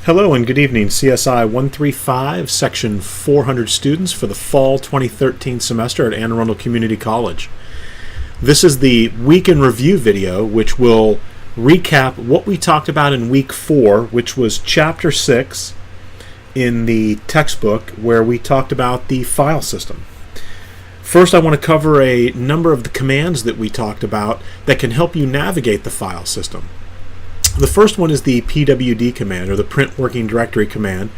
Hello and good evening, CSI135 Section 400 students for the fall 2013 semester at Anne Arundel Community College. This is the week in review video, which will recap what we talked about in week 4, which was chapter 6 in the textbook, where we talked about the file system. First, I want to cover a number of the commands that we talked about that can help you navigate the file system. The first one is the pwd command, or the print working directory command,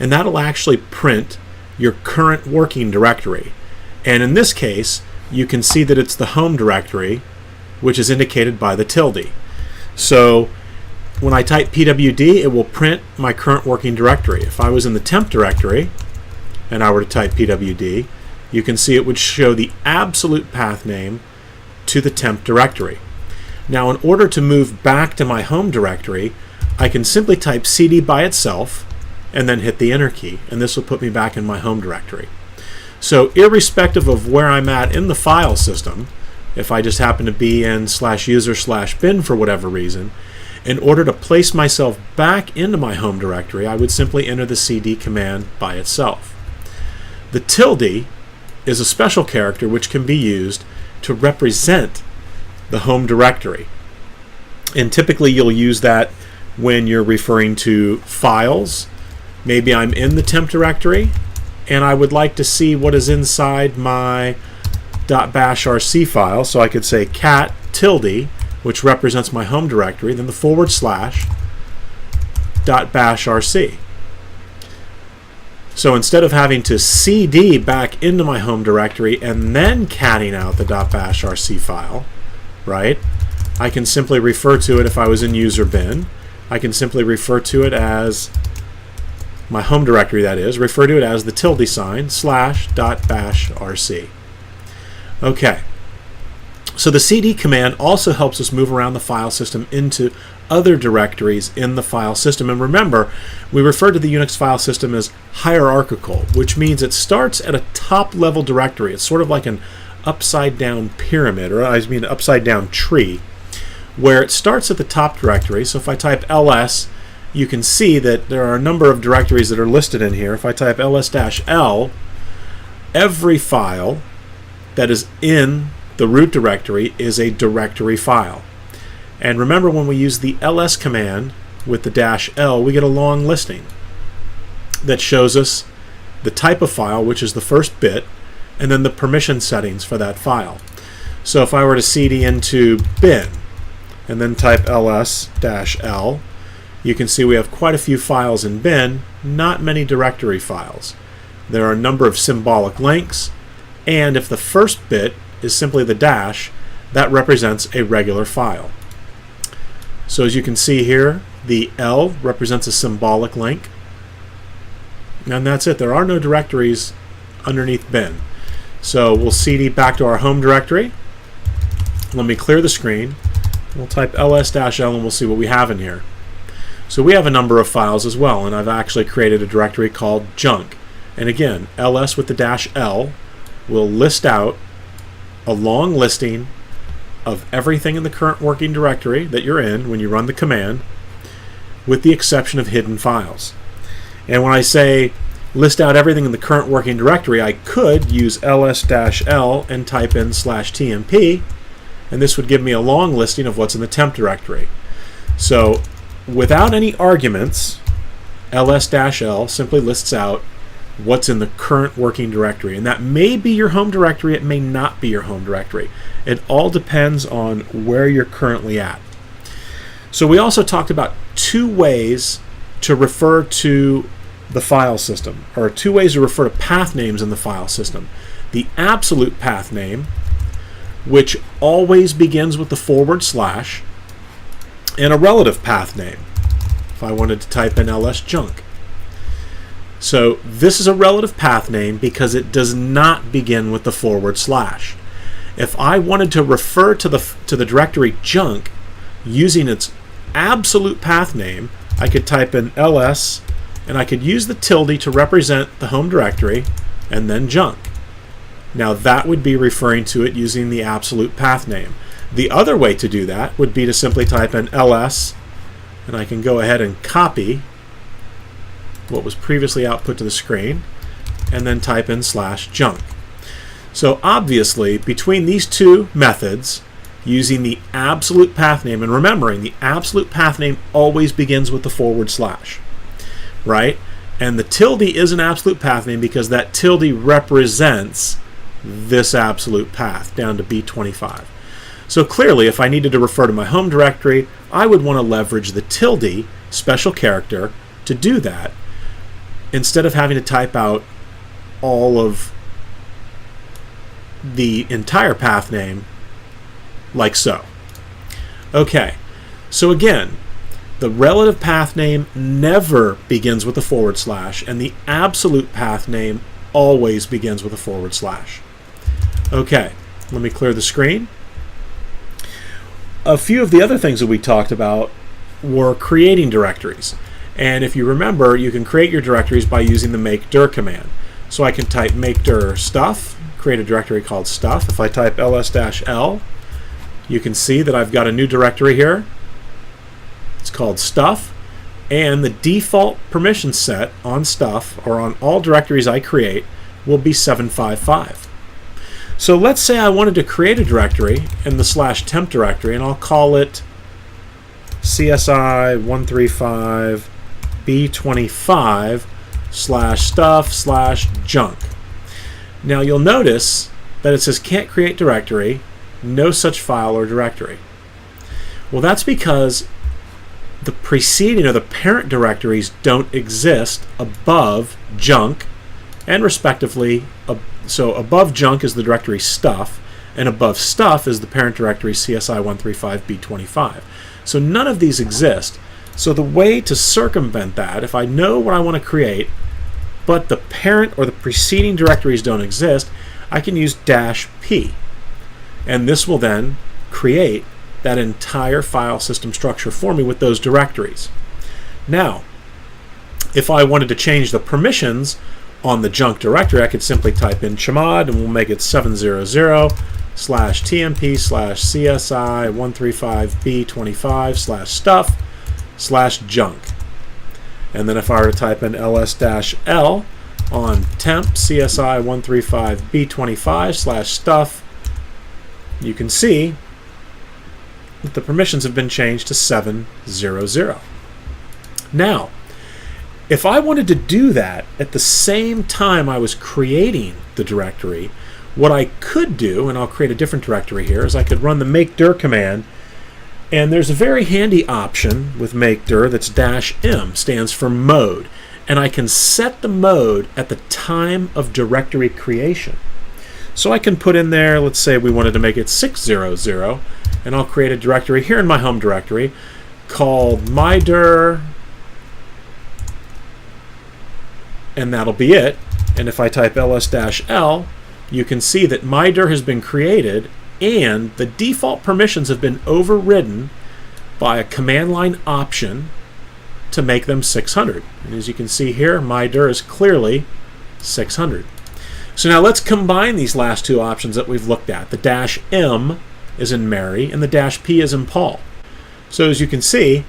and that'll actually print your current working directory. And in this case, you can see that it's the home directory, which is indicated by the tilde. So when I type pwd, it will print my current working directory. If I was in the temp directory and I were to type pwd, you can see it would show the absolute path name to the temp directory. Now, in order to move back to my home directory, I can simply type cd by itself and then hit the enter key, and this will put me back in my home directory. So irrespective of where I'm at in the file system, if I just happen to be in /user/bin for whatever reason, in order to place myself back into my home directory, I would simply enter the cd command by itself. The tilde is a special character which can be used to represent the home directory. And typically you'll use that when you're referring to files. Maybe I'm in the temp directory and I would like to see what is inside my .bashrc file, so I could say cat tilde, which represents my home directory, then the /bashrc. So instead of having to cd back into my home directory and then catting out the .bashrc file, right, I can simply refer to it. If I was in user bin, I can simply refer to it as my home directory, that is, refer to it as the tilde sign /bashrc. Okay, so the cd command also helps us move around the file system into other directories in the file system. And remember, we refer to the Unix file system as hierarchical, which means it starts at a top level directory. It's sort of like an upside down pyramid, or upside down tree, where it starts at the top directory. So if I type ls, you can see that there are a number of directories that are listed in here. If I type ls-l, every file that is in the root directory is a directory file. And remember, when we use the ls command with the -l, we get a long listing that shows us the type of file, which is the first bit, and then the permission settings for that file. So if I were to cd into bin and then type ls-l, you can see we have quite a few files in bin, not many directory files. There are a number of symbolic links, and if the first bit is simply the dash, that represents a regular file. So as you can see here, the L represents a symbolic link, and that's it. There are no directories underneath bin. So we'll cd back to our home directory. Let me clear the screen. We'll type ls-l and we'll see what we have in here. So we have a number of files as well, and I've actually created a directory called junk. And again, ls with the -l will list out a long listing of everything in the current working directory that you're in when you run the command, with the exception of hidden files. And when I say list out everything in the current working directory, I could use ls-l and type in /tmp, and this would give me a long listing of what's in the temp directory. So without any arguments, ls-l simply lists out what's in the current working directory, and that may be your home directory, it may not be your home directory. It all depends on where you're currently at. So we also talked about two ways to refer to the file system, or two ways to refer to path names in the file system. The absolute path name, which always begins with the /, and a relative path name, if I wanted to type in ls-junk. So this is a relative path name because it does not begin with the /. If I wanted to refer to the directory junk using its absolute path name, I could type in ls, and I could use the tilde to represent the home directory, and then junk. Now that would be referring to it using the absolute path name. The other way to do that would be to simply type in ls, and I can go ahead and copy what was previously output to the screen, and then type in /junk. So obviously, between these two methods, using the absolute path name, and remembering the absolute path name always begins with the /, right? And the tilde is an absolute path name because that tilde represents this absolute path down to B25. So clearly, if I needed to refer to my home directory, I would want to leverage the tilde special character to do that instead of having to type out all of the entire path name like so. Okay, so again, the relative path name never begins with a /, and the absolute path name always begins with a /. Okay, let me clear the screen. A few of the other things that we talked about were creating directories. And if you remember, you can create your directories by using the make-dir command. So I can type make-dir stuff, create a directory called stuff. If I type ls-l, you can see that I've got a new directory here. It's called stuff, and the default permission set on stuff, or on all directories I create, will be 755. So let's say I wanted to create a directory in the /temp directory, and I'll call it CSI135-400/stuff/junk. Now you'll notice that it says can't create directory, no such file or directory. Well, that's because the preceding or the parent directories don't exist above junk, and respectively, so above junk is the directory stuff, and above stuff is the parent directory CSI135-400. So none of these exist. So the way to circumvent that, if I know what I want to create, but the parent or the preceding directories don't exist, I can use -p. And this will then create that entire file system structure for me with those directories. Now, if I wanted to change the permissions on the junk directory, I could simply type in chmod, and we'll make it 700/tmp/CSI135-B25/stuff/junk. And then if I were to type in ls-l on temp CSI135-B25/stuff, you can see that the permissions have been changed to 700. Now, if I wanted to do that at the same time I was creating the directory, what I could do, and I'll create a different directory here, is I could run the make-dir command, and there's a very handy option with make-dir that's -m, stands for mode, and I can set the mode at the time of directory creation. So I can put in there, let's say we wanted to make it 600, and I'll create a directory here in my home directory called mydir, and that'll be it. And if I type ls-l, you can see that mydir has been created, and the default permissions have been overridden by a command line option to make them 600. And as you can see here, mydir is clearly 600. So now let's combine these last two options that we've looked at. The -m is in Mary, and the -p is in Paul. So as you can see,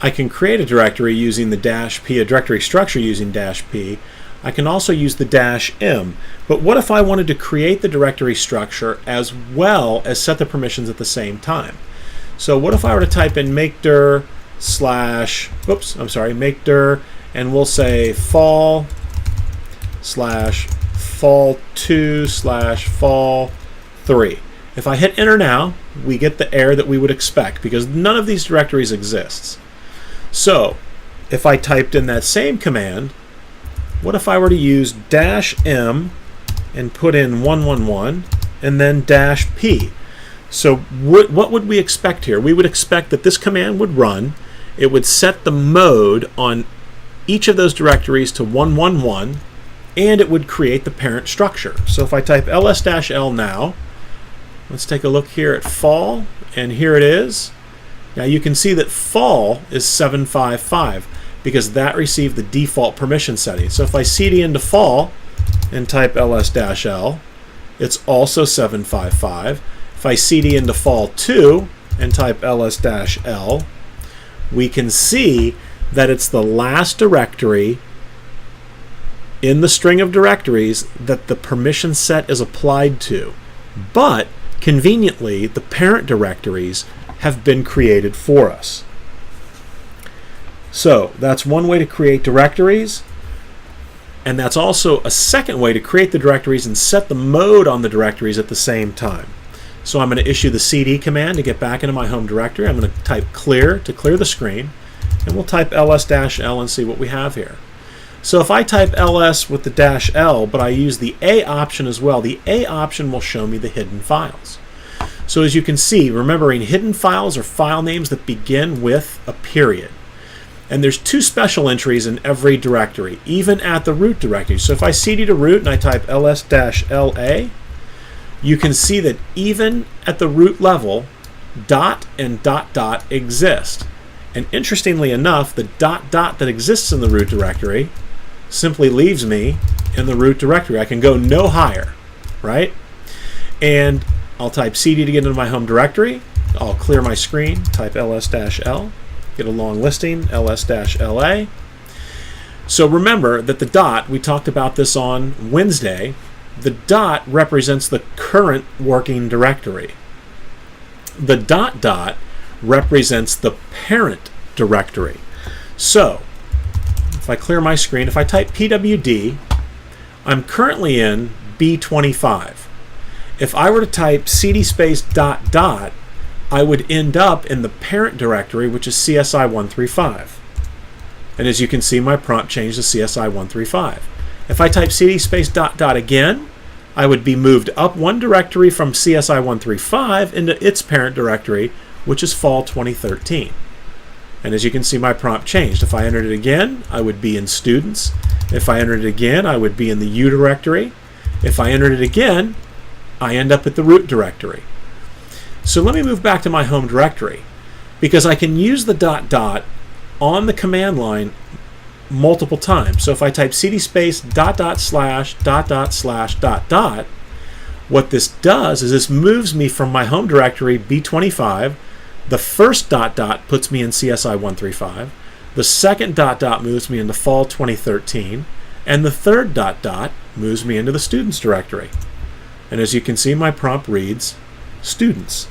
I can create a directory using the -p, a directory structure using -p. I can also use the -m. But what if I wanted to create the directory structure as well as set the permissions at the same time? So what if I were to type in make-dir make-dir, and we'll say fall/fall2/fall3. If I hit enter now, we get the error that we would expect because none of these directories exists. So if I typed in that same command, what if I were to use -m and put in 111 and then -p? So what would we expect here? We would expect that this command would run, it would set the mode on each of those directories to 111, and it would create the parent structure. So if I type ls-l now, let's take a look here at fall, and here it is. Now you can see that fall is 755 because that received the default permission setting. So if I cd into fall and type ls-l, it's also 755. If I cd into fall2 and type ls-l, we can see that it's the last directory in the string of directories that the permission set is applied to. But conveniently, the parent directories have been created for us. So that's one way to create directories. And that's also a second way to create the directories and set the mode on the directories at the same time. So I'm going to issue the cd command to get back into my home directory. I'm going to type clear to clear the screen. And we'll type ls-l and see what we have here. So if I type ls with the -l, but I use the A option as well, the A option will show me the hidden files. So as you can see, remembering hidden files are file names that begin with a period. And there's 2 special entries in every directory, even at the root directory. So if I cd to root and I type ls-la, you can see that even at the root level, dot and dot dot exist. And interestingly enough, the dot dot that exists in the root directory simply leaves me in the root directory. I can go no higher, right? And I'll type cd to get into my home directory. I'll clear my screen, type ls-l, get a long listing, ls-la. So remember that the dot, we talked about this on Wednesday, the dot represents the current working directory. The dot dot represents the parent directory. So if I clear my screen, if I type pwd, I'm currently in B25. If I were to type cd space dot dot, I would end up in the parent directory, which is CSI135. And as you can see, my prompt changed to CSI135. If I type cd space dot dot again, I would be moved up one directory from CSI135 into its parent directory, which is fall 2013. And as you can see, my prompt changed. If I entered it again, I would be in students. If I entered it again, I would be in the U directory. If I entered it again, I end up at the root directory. So let me move back to my home directory, because I can use the dot dot on the command line multiple times. So if I type cd space dot dot slash dot dot slash dot dot, what this does is this moves me from my home directory B25. The first dot dot puts me in CSI135. The second dot dot moves me into fall 2013. And the third dot dot moves me into the students directory. And as you can see, my prompt reads students.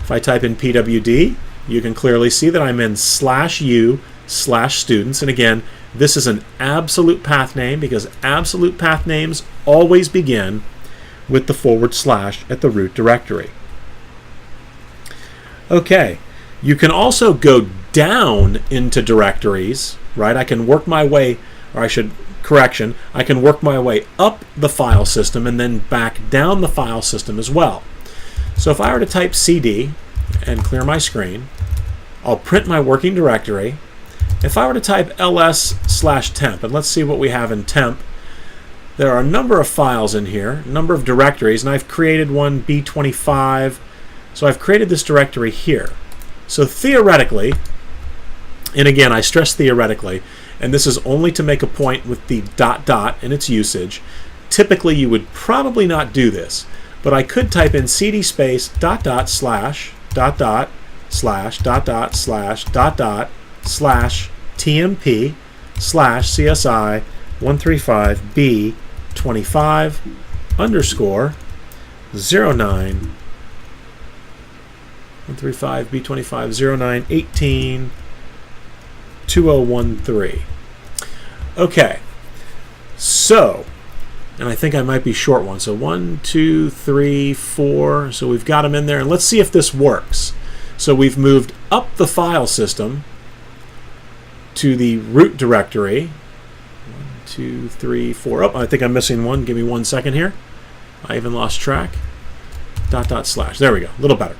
If I type in pwd, you can clearly see that I'm in /u/students. And again, this is an absolute path name because absolute path names always begin with the / at the root directory. Okay, you can also go down into directories, right? I can work my way, or I should, correction, I can work my way up the file system and then back down the file system as well. So if I were to type cd and clear my screen, I'll print my working directory. If I were to type ls/temp, and let's see what we have in temp, there are a number of files in here, a number of directories, and I've created one B25. So I've created this directory here. So theoretically, and again, I stress theoretically, and this is only to make a point with the dot dot and its usage. Typically, you would probably not do this, but I could type in cd space dot dot slash dot dot slash dot dot slash dot dot slash tmp slash CSI 135B25 underscore 09 135B25 0918 2013. Okay, so, and I think I might be short one. So 1, 2, 3, 4. So we've got them in there, and let's see if this works. So we've moved up the file system to the root directory. 1, 2, 3, 4. Oh, I think I'm missing one. Give me 1 second here. I even lost track. Dot dot slash. There we go. A little better.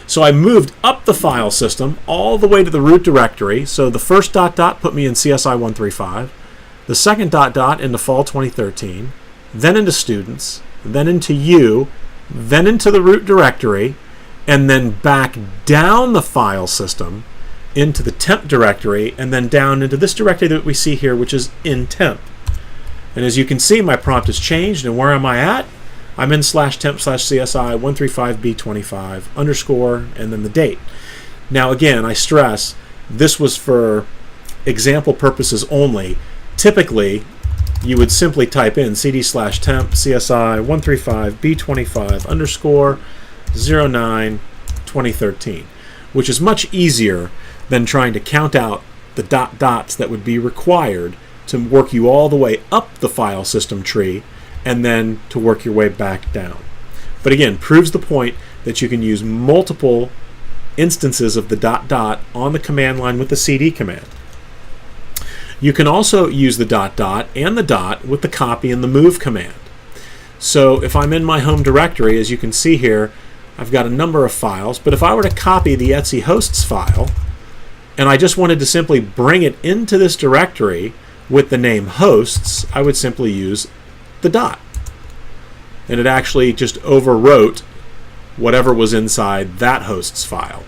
So I moved up the file system all the way to the root directory. So the first dot dot put me in CSI135, the second dot dot into fall 2013, then into students, then into U, then into the root directory, and then back down the file system into the temp directory, and then down into this directory that we see here, which is in temp. And as you can see, my prompt has changed, and where am I at? I'm in /temp/CSI 135B25 underscore and then the date. Now again, I stress this was for example purposes only. Typically, you would simply type in cd/temp CSI135-400-09-2013, which is much easier than trying to count out the dots that would be required to work you all the way up the file system tree and then to work your way back down. But again, proves the point that you can use multiple instances of the ... on the command line with the cd command. You can also use the ... and the with the copy and the move command. So if I'm in my home directory, as you can see here, I've got a number of files, but if I were to copy the etc hosts file and I just wanted to simply bring it into this directory with the name hosts, I would simply use the ... and it actually just overwrote whatever was inside that hosts file.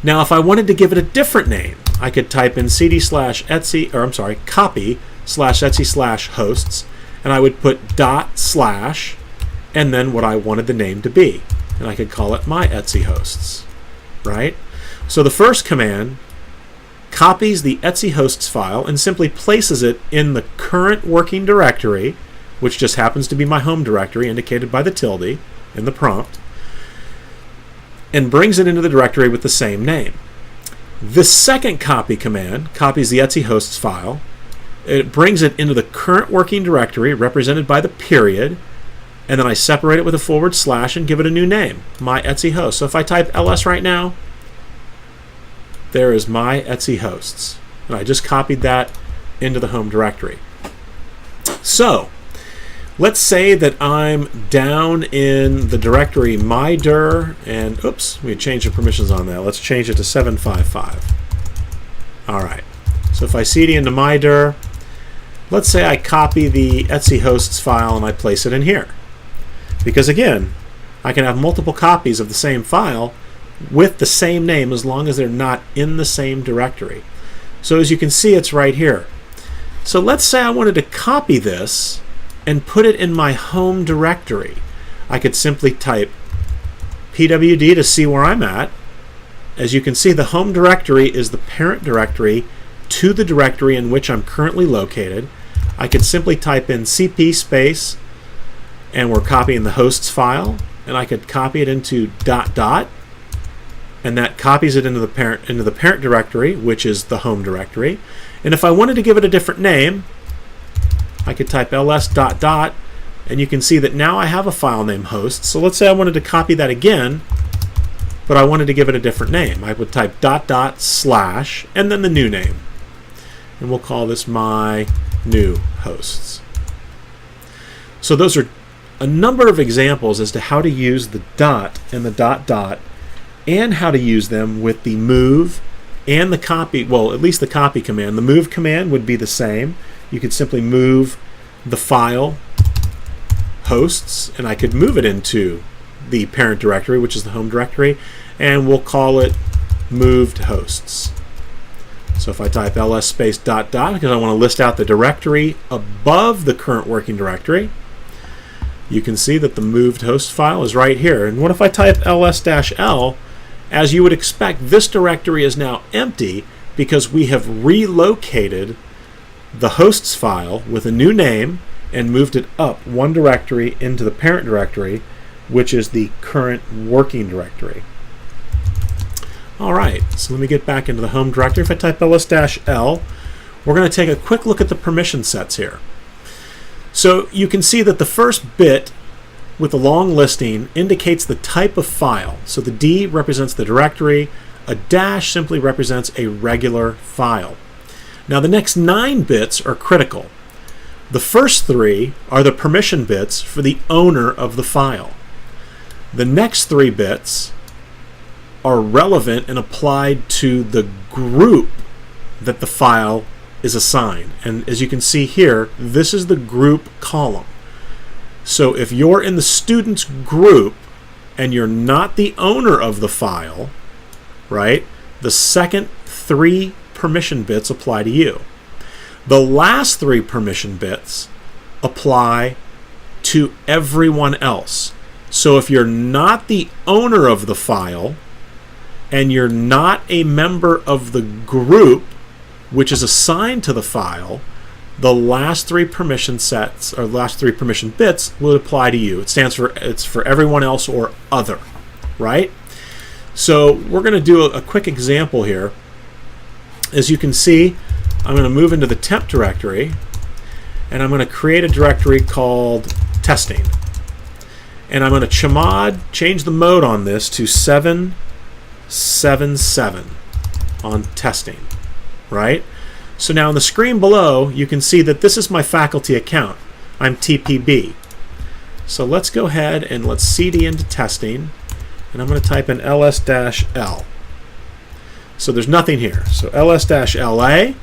Now if I wanted to give it a different name, I could type in copy/etc/hosts, and I would put / and then what I wanted the name to be, and I could call it my etc hosts, right? So the first command copies the etc hosts file and simply places it in the current working directory, which just happens to be my home directory indicated by the tilde in the prompt, and brings it into the directory with the same name. The second copy command copies the etc hosts file. It brings it into the current working directory represented by the period, and then I separate it with a / and give it a new name, my etc hosts. So if I type ls right now, there is my etc hosts, and I just copied that into the home directory. So let's say that I'm down in the directory mydir, and oops, we changed the permissions on that. Let's change it to 755. All right. So if I cd into mydir, let's say I copy the etc hosts file and I place it in here. Because again, I can have multiple copies of the same file with the same name as long as they're not in the same directory. So as you can see, it's right here. So let's say I wanted to copy this and put it in my home directory. I could simply type pwd to see where I'm at. As you can see, the home directory is the parent directory to the directory in which I'm currently located. I could simply type in cp space, and we're copying the hosts file, and I could copy it into ... and that copies it into the parent directory, which is the home directory. And if I wanted to give it a different name, I could type ls ... and you can see that now I have a file named hosts. So let's say I wanted to copy that again, but I wanted to give it a different name. I would type ... and then the new name, and we'll call this my new hosts. So those are a number of examples as to how to use the ... and the ... and how to use them with the move and the copy, well, at least the copy command. The move command would be the same. You could simply move the file hosts, and I could move it into the parent directory, which is the home directory, and we'll call it moved hosts. So if I type ls space ... because I want to list out the directory above the current working directory, you can see that the moved host file is right here. And what if I type ls-l? As you would expect, this directory is now empty because we have relocated the hosts file with a new name and moved it up one directory into the parent directory, which is the current working directory. All right, so let me get back into the home directory. If I type ls-l, we're going to take a quick look at the permission sets here. So you can see that the first bit with the long listing indicates the type of file. So the D represents the directory, a dash simply represents a regular file. Now the next 9 bits are critical. The first 3 are the permission bits for the owner of the file. The next 3 bits are relevant and applied to the group that the file is assigned. And as you can see here, this is the group column. So if you're in the students group and you're not the owner of the file, right, the second 3 permission bits apply to you. The last 3 permission bits apply to everyone else. So if you're not the owner of the file and you're not a member of the group which is assigned to the file, the last three permission sets, or last three permission bits, will apply to you. It stands for, it's for everyone else or other, right? So we're going to do a quick example here. As you can see, I'm going to move into the temp directory, and I'm going to create a directory called testing. And I'm going to chmod, change the mode on this to 777 on testing, right? So now on the screen below, you can see that this is my faculty account. I'm TPB. So let's go ahead and let's cd into testing, and I'm going to type in ls-l. So there's nothing here. So ls-la,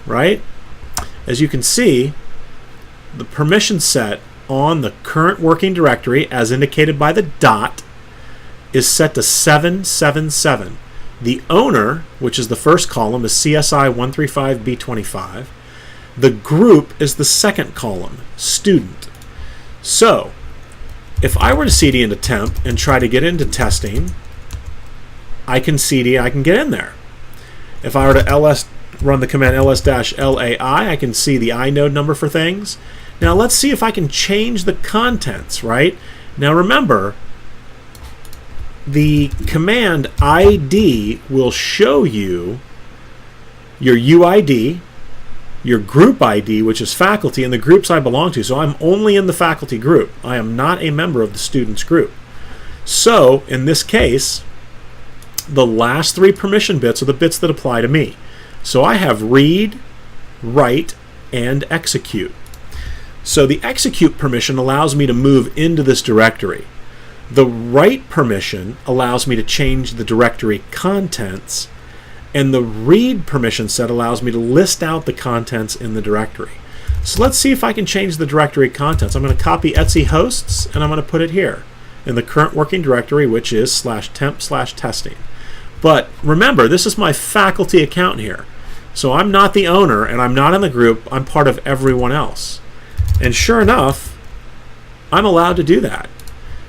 right? As you can see, the permission set on the current working directory, as indicated by the dot, is set to 777. The owner, which is the first column, is CSI135-400. The group is the second column, student. So, if I were to cd into temp and try to get into testing, I can get in there. If I were to run the command ls-lai, I can see the inode number for things. Now let's see if I can change the contents, right? Now remember, the command id will show you your UID, your group ID, which is faculty, and the groups I belong to. So I'm only in the faculty group. I am not a member of the students group. So in this case, the last three permission bits are the bits that apply to me. So I have read, write, and execute. So the execute permission allows me to move into this directory. The write permission allows me to change the directory contents, and the read permission set allows me to list out the contents in the directory. So let's see if I can change the directory contents. I'm going to copy etc hosts, and I'm going to put it here in the current working directory, which is /temp/testing. But remember, this is my faculty account here. So I'm not the owner, and I'm not in the group. I'm part of everyone else. And sure enough, I'm allowed to do that.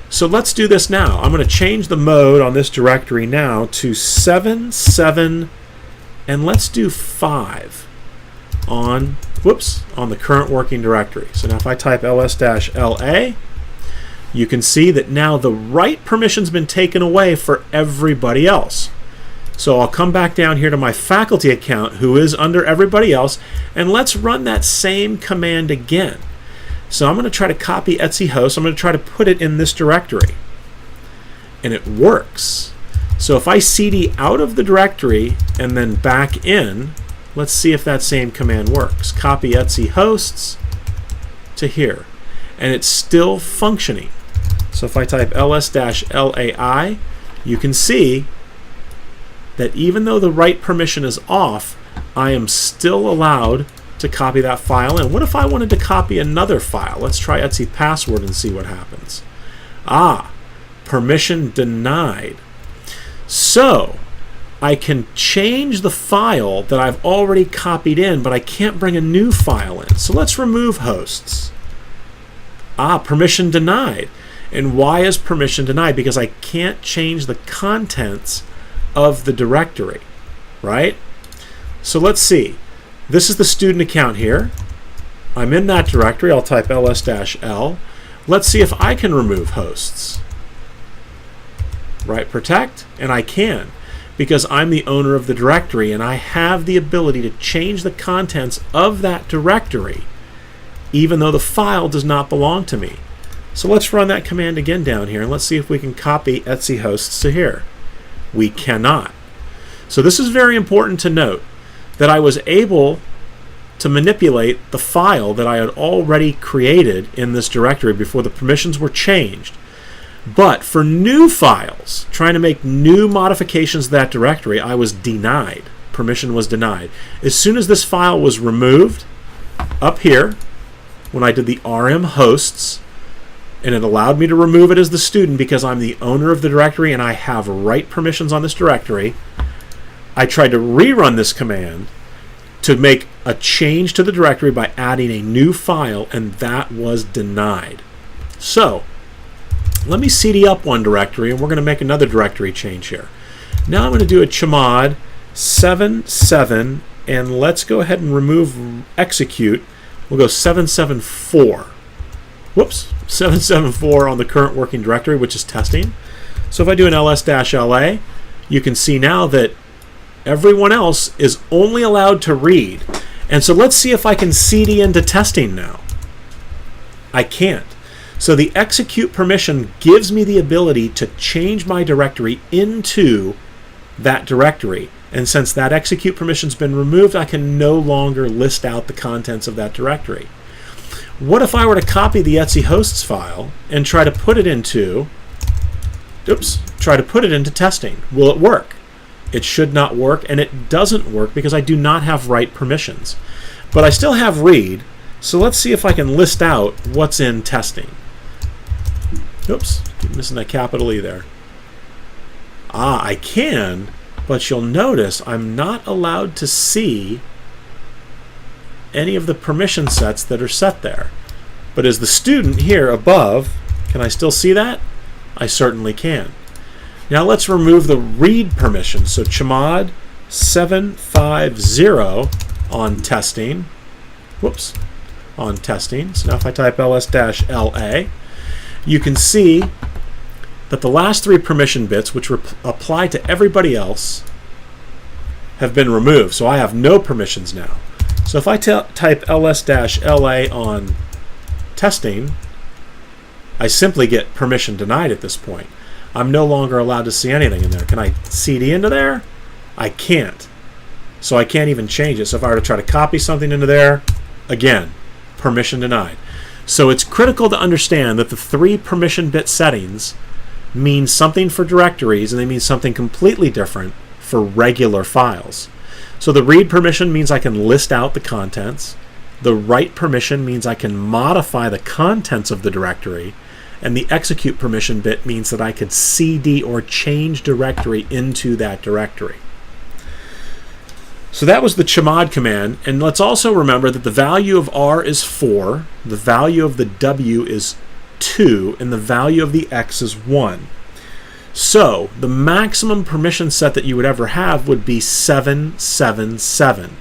So let's do this now. I'm going to change the mode on this directory now to 7, and let's do 5 on the current working directory. So now if I type ls-la, you can see that now the write permission's been taken away for everybody else. So I'll come back down here to my faculty account, who is under everybody else, and let's run that same command again. So I'm going to try to copy etc host. I'm going to try to put it in this directory. And it works. So if I cd out of the directory and then back in, let's see if that same command works. Copy etc hosts to here. And it's still functioning. So if I type ls-lai, you can see that even though the write permission is off, I am still allowed to copy that file in. What if I wanted to copy another file? Let's try etc password and see what happens. Permission denied. So I can change the file that I've already copied in, but I can't bring a new file in. So let's remove hosts. Permission denied. And why is permission denied? Because I can't change the contents of the directory, right? So let's see. This is the student account here. I'm in that directory. I'll type ls-l. Let's see if I can remove hosts. Write protect, and I can, because I'm the owner of the directory, and I have the ability to change the contents of that directory, even though the file does not belong to me. So let's run that command again down here, and let's see if we can copy etc hosts to here. We cannot. So this is very important to note, that I was able to manipulate the file that I had already created in this directory before the permissions were changed. But for new files, trying to make new modifications to that directory, I was denied. Permission was denied. As soon as this file was removed, up here, when I did the rm hosts, and it allowed me to remove it as the student because I'm the owner of the directory and I have write permissions on this directory, I tried to rerun this command to make a change to the directory by adding a new file, and that was denied. So let me cd up one directory, and we're going to make another directory change here. Now I'm going to do a chmod 77 And let's go ahead and remove execute. We'll go 774. Whoops, 774 on the current working directory, which is testing. So if I do an ls-la, you can see now that everyone else is only allowed to read. And so let's see if I can cd into testing now. I can't. So the execute permission gives me the ability to change my directory into that directory. And since that execute permission's been removed, I can no longer list out the contents of that directory. What if I were to copy the etc hosts file and try to put it into testing? Will it work? It should not work, and it doesn't work because I do not have write permissions. But I still have read, so let's see if I can list out what's in testing. Oops, keep missing that capital E there. I can, but you'll notice I'm not allowed to see any of the permission sets that are set there. But as the student here above, can I still see that? I certainly can. Now let's remove the read permission. So chmod 750 on testing. Whoops, on testing. So now if I type ls-la, you can see that the last three permission bits, which apply to everybody else, have been removed. So I have no permissions now. So if I type ls-la on testing, I simply get permission denied at this point. I'm no longer allowed to see anything in there. Can I cd into there? I can't. So I can't even change it. So if I were to try to copy something into there, again, permission denied. So it's critical to understand that the three permission bit settings mean something for directories, and they mean something completely different for regular files. So the read permission means I can list out the contents. The write permission means I can modify the contents of the directory. And the execute permission bit means that I could cd or change directory into that directory. So that was the chmod command. And let's also remember that the value of r is 4, the value of the w is 2, and the value of the x is 1. So the maximum permission set that you would ever have would be 777.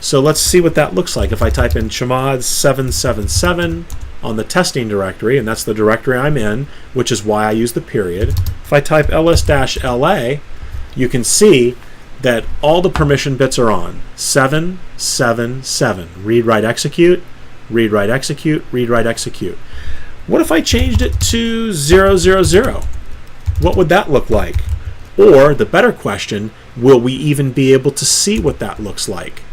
So let's see what that looks like. If I type in chmod 777 on the testing directory, and that's the directory I'm in, which is why I use the period. If I type ls-la, you can see that all the permission bits are on. 777. Read, write, execute, read, write, execute, read, write, execute. What if I changed it to 000? What would that look like? Or, the better question, will we even be able to see what that looks like?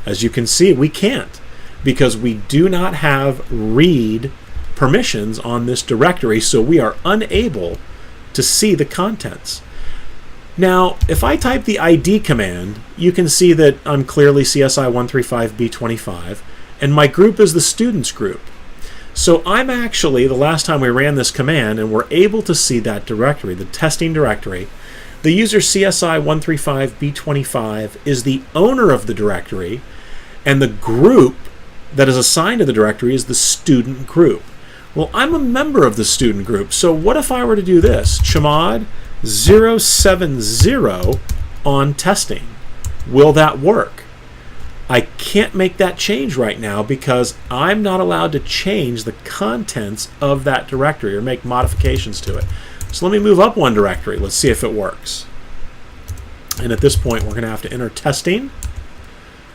As you can see, we can't, because we do not have read permissions on this directory, so we are unable to see the contents. Now, if I type the ID command, you can see that I'm clearly CSI135-400, and my group is the students group. So I'm actually, the last time we ran this command and were able to see that directory, the testing directory, the user CSI135-400 is the owner of the directory, and the group that is assigned to the directory is the student group. Well, I'm a member of the student group, so what if I were to do this? Chmod 070 on testing. Will that work? I can't make that change right now because I'm not allowed to change the contents of that directory or make modifications to it. So let me move up one directory. Let's see if it works. And at this point, we're going to have to enter testing.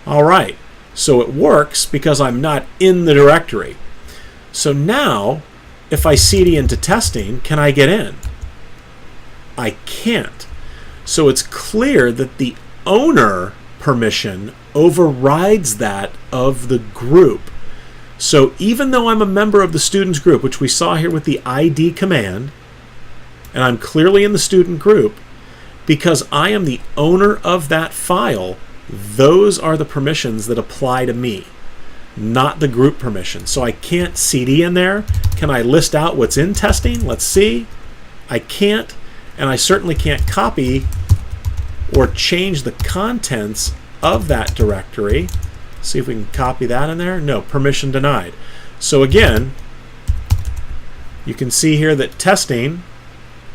All right. So it works because I'm not in the directory. So now, if I cd into testing, can I get in? I can't. So it's clear that the owner permission overrides that of the group. So even though I'm a member of the students group, which we saw here with the ID command, and I'm clearly in the student group, because I am the owner of that file, those are the permissions that apply to me, not the group permission. So I can't cd in there. Can I list out what's in testing? Let's see. I can't, and I certainly can't copy or change the contents of that directory. See if we can copy that in there. No, permission denied. So again, you can see here that testing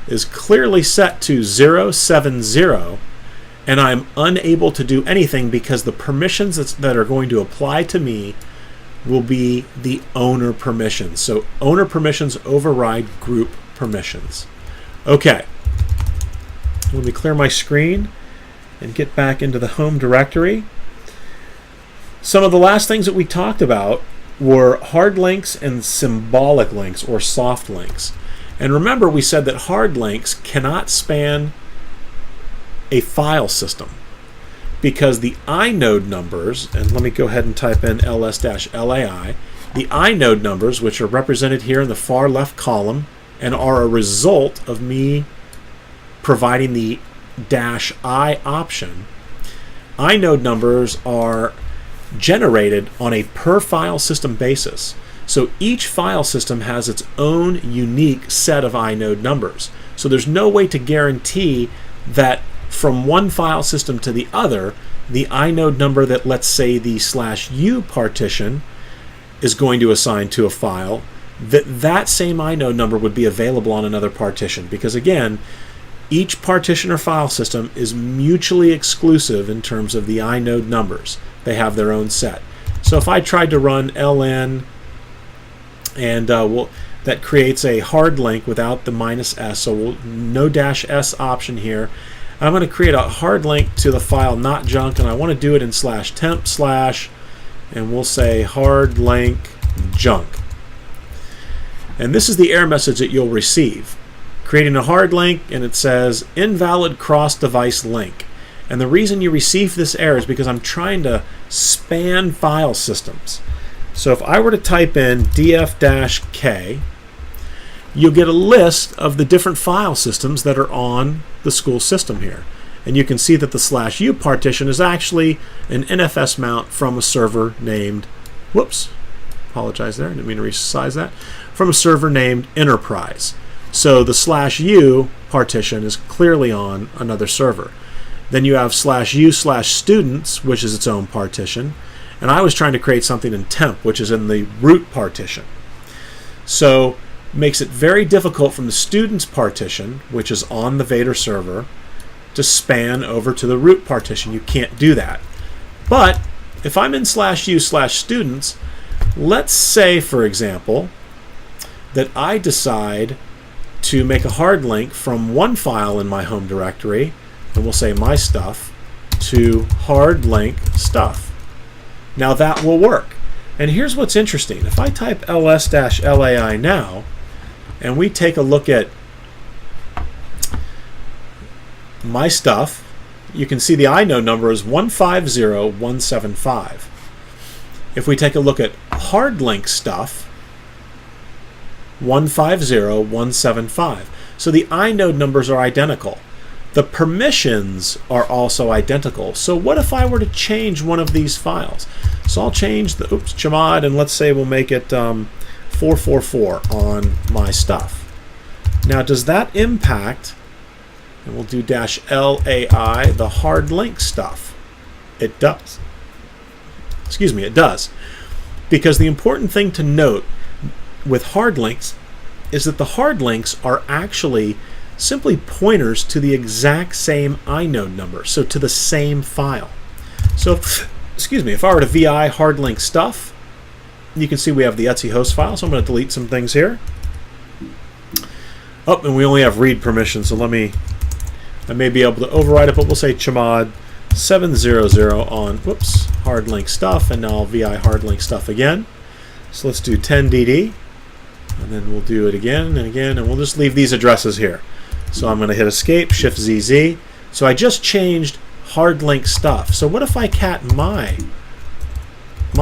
is clearly set to 070, and I'm unable to do anything because the permissions that are going to apply to me will be the owner permissions. So owner permissions override group permissions. Okay, let me clear my screen and get back into the home directory. Some of the last things that we talked about were hard links and symbolic links, or soft links. And remember, we said that hard links cannot span a file system because the inode numbers, and let me go ahead and type in ls-lai, the inode numbers, which are represented here in the far left column and are a result of me providing the -i option, inode numbers are generated on a per file system basis. So each file system has its own unique set of inode numbers. So there's no way to guarantee that from one file system to the other, the inode number that, let's say, the /u partition is going to assign to a file, that same inode number would be available on another partition. Because again, each partition or file system is mutually exclusive in terms of the inode numbers. They have their own set. So if I tried to run ln, and that creates a hard link without the -s, so no -s option here. I'm going to create a hard link to the file not junk, and I want to do it in /temp/ and we'll say hard link junk. And this is the error message that you'll receive. Creating a hard link, and it says invalid cross-device link. And the reason you receive this error is because I'm trying to span file systems. So if I were to type in df-k, you'll get a list of the different file systems that are on the school system here. And you can see that the /u partition is actually an NFS mount from a server named, whoops, apologize there, I didn't mean to resize that, from a server named Enterprise. So the /u partition is clearly on another server. Then you have /u/students, which is its own partition. And I was trying to create something in temp, which is in the root partition. So makes it very difficult from the students partition, which is on the Vader server, to span over to the root partition. You can't do that. But if I'm in /u/students, let's say, for example, that I decide to make a hard link from one file in my home directory, and we'll say my stuff, to hard link stuff. Now that will work. And here's what's interesting. If I type ls-lai now, and we take a look at my stuff, you can see the inode number is 150175. If we take a look at hard link stuff, 150175. So the inode numbers are identical. The permissions are also identical. So what if I were to change one of these files? So I'll change the chmod, and let's say we'll make it 444 on my stuff. Now does that impact, and we'll do -lai, the hard link stuff? It does. Excuse me, it does. Because the important thing to note with hard links is that the hard links are actually simply pointers to the exact same inode number, so to the same file. So, excuse me, if I were to vi hard link stuff, you can see we have the etc host file, so I'm going to delete some things here. Oh, and we only have read permission, so I may be able to override it, but we'll say chmod 700 on, whoops, hard link stuff, and now I'll vi hard link stuff again. So let's do 10dd, and then we'll do it again and again, and we'll just leave these addresses here. So I'm going to hit escape, shift ZZ. So I just changed hard link stuff. So what if I cat my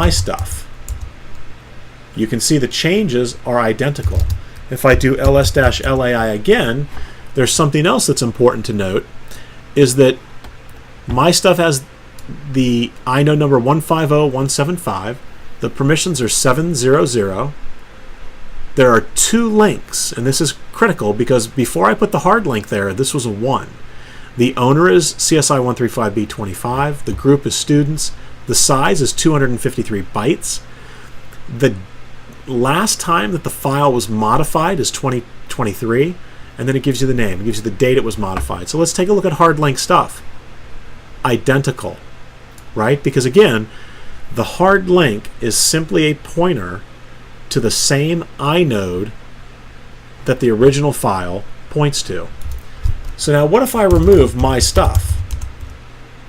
stuff? You can see the changes are identical. If I do ls-lai again, there's something else that's important to note, is that my stuff has the inode number 150175. The permissions are 700. There are two links, and this is critical because before I put the hard link there, this was a 1. The owner is CSI135-400. The group is students. The size is 253 bytes. The last time that the file was modified is 2023, and then it gives you the name. It gives you the date it was modified. So let's take a look at hard link stuff. identical, right? Because again, the hard link is simply a pointer to the same inode that the original file points to. So now what if I remove my stuff?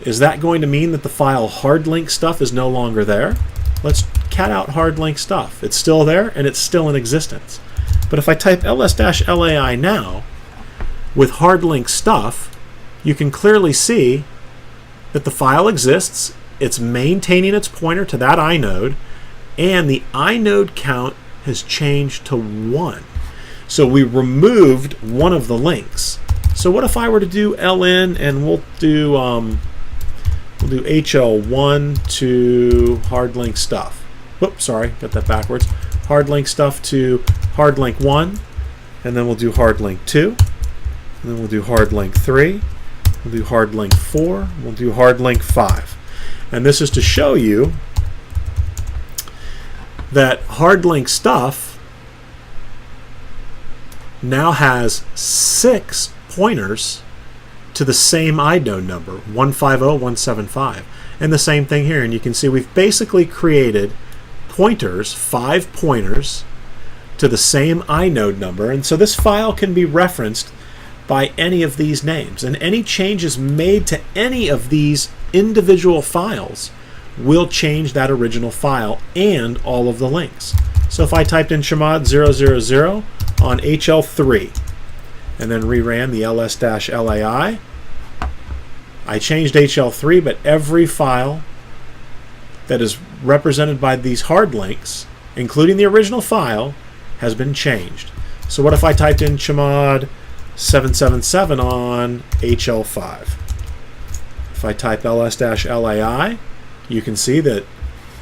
Is that going to mean that the file hard link stuff is no longer there? Let's cat out hard link stuff. It's still there and it's still in existence. But if I type ls-lai now with hard link stuff, you can clearly see that the file exists, it's maintaining its pointer to that inode, and the inode count has changed to 1. So we removed one of the links. So what if I were to do ln, and we'll do hl1 to hard link stuff. Whoops, sorry, got that backwards. Hard link stuff to hard link 1, and then we'll do hard link 2, and then we'll do hard link 3, we'll do hard link 4, we'll do hard link 5. And this is to show you that hard link stuff now has 6 pointers to the same inode number, 150175. And the same thing here. And you can see we've basically created pointers, 5 pointers to the same inode number. And so this file can be referenced by any of these names. And any changes made to any of these individual files will change that original file and all of the links. So if I typed in chmod 000 on HL3 and then reran the ls-lai, I changed HL3, but every file that is represented by these hard links, including the original file, has been changed. So what if I typed in chmod 777 on HL5? If I type ls-lai, you can see that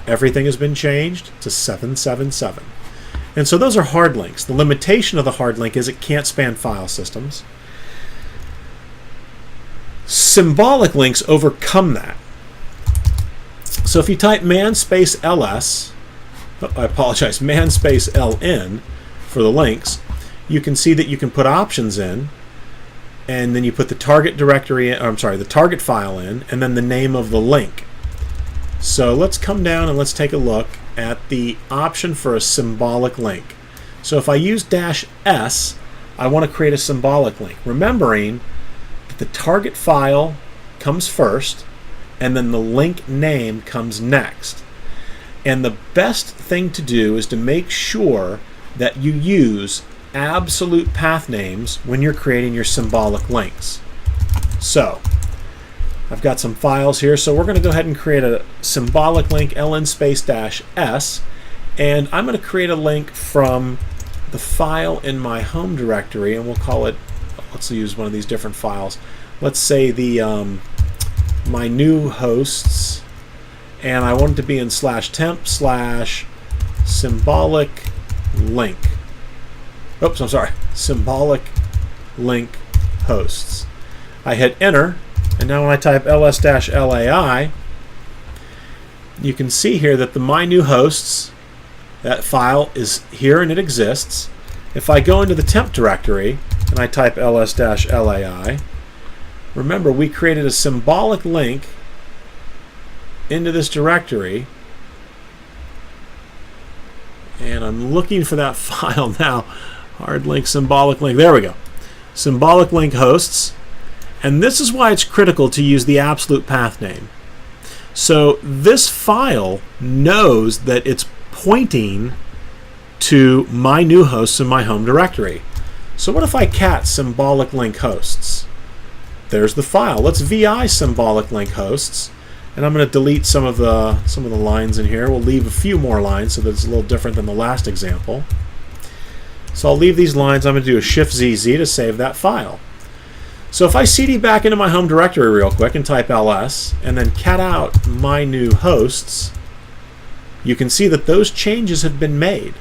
everything has been changed to 777. And so those are hard links. The limitation of the hard link is it can't span file systems. Symbolic links overcome that. So if you type man space ls, I apologize, man space ln for the links, you can see that you can put options in, and then you put the target directory, the target file in, and then the name of the link. So let's come down and let's take a look at the option for a symbolic link. So if I use -s, I want to create a symbolic link, remembering that the target file comes first and then the link name comes next. And the best thing to do is to make sure that you use absolute path names when you're creating your symbolic links. So I've got some files here, so we're going to go ahead and create a symbolic link ln space -s, and I'm going to create a link from the file in my home directory, and we'll call it, let's use one of these different files. Let's say the my new hosts, and I want it to be in /temp/symbolic link. Oops, I'm sorry, symbolic link hosts. I hit enter, and now when I type ls-lai, you can see here that the my new hosts, that file is here and it exists. If I go into the temp directory and I type ls-lai, remember we created a symbolic link into this directory, and I'm looking for that file now. Hard link, symbolic link, there we go. Symbolic link hosts. And this is why it's critical to use the absolute path name. So this file knows that it's pointing to my new hosts in my home directory. So what if I cat symbolic link hosts? There's the file. Let's vi symbolic link hosts, and I'm going to delete some of the lines in here. We'll leave a few more lines so that it's a little different than the last example. So I'll leave these lines. I'm going to do a Shift-ZZ to save that file. So if I cd back into my home directory real quick and type ls and then cat out my new hosts, you can see that those changes have been made.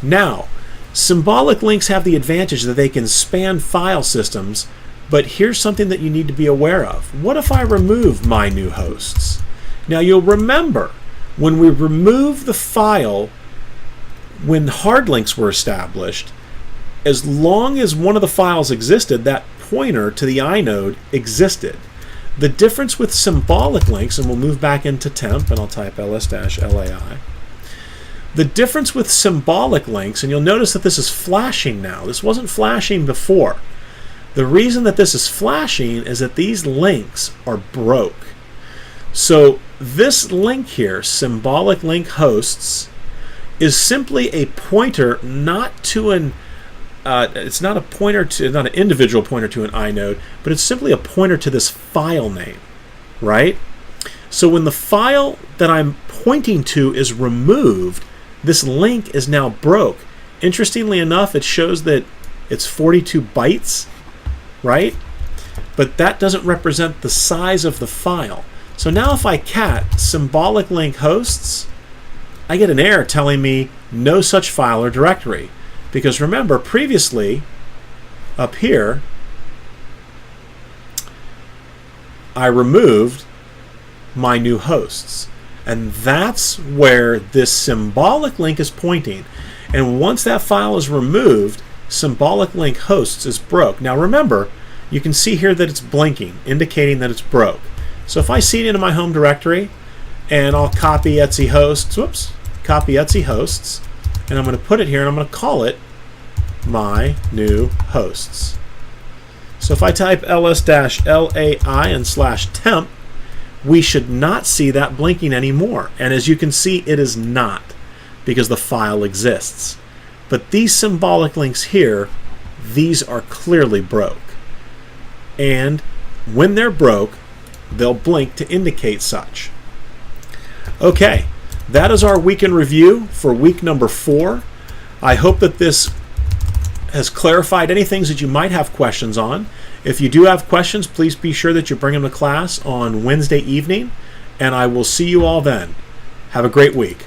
Now, symbolic links have the advantage that they can span file systems, but here's something that you need to be aware of. What if I remove my new hosts? Now you'll remember when we removed the file when hard links were established, as long as one of the files existed, that pointer to the inode existed. The difference with symbolic links, and we'll move back into temp, and I'll type ls-lai. The difference with symbolic links, and you'll notice that this is flashing now. This wasn't flashing before. The reason that this is flashing is that these links are broke. So this link here, symbolic link hosts, is simply a pointer not to an it's not a pointer to, not an individual pointer to an inode, but it's simply a pointer to this file name, right? So when the file that I'm pointing to is removed, this link is now broke. Interestingly enough, it shows that it's 42 bytes, right? But that doesn't represent the size of the file. So now if I cat symbolic link hosts, I get an error telling me no such file or directory. Because remember, previously, up here, I removed my new hosts. And that's where this symbolic link is pointing. And once that file is removed, symbolic link hosts is broke. Now remember, you can see here that it's blinking, indicating that it's broke. So if I cd into my home directory, and I'll copy etc hosts, copy etc hosts, and I'm going to put it here, and I'm going to call it my new hosts. So if I type ls-lai and /temp, we should not see that blinking anymore. And as you can see, it is not, because the file exists. But these symbolic links here, these are clearly broke. And when they're broke, they'll blink to indicate such. Okay, that is our week in review for week number 4. I hope that this has clarified any things that you might have questions on. If you do have questions, please be sure that you bring them to class on Wednesday evening, and I will see you all then. Have a great week.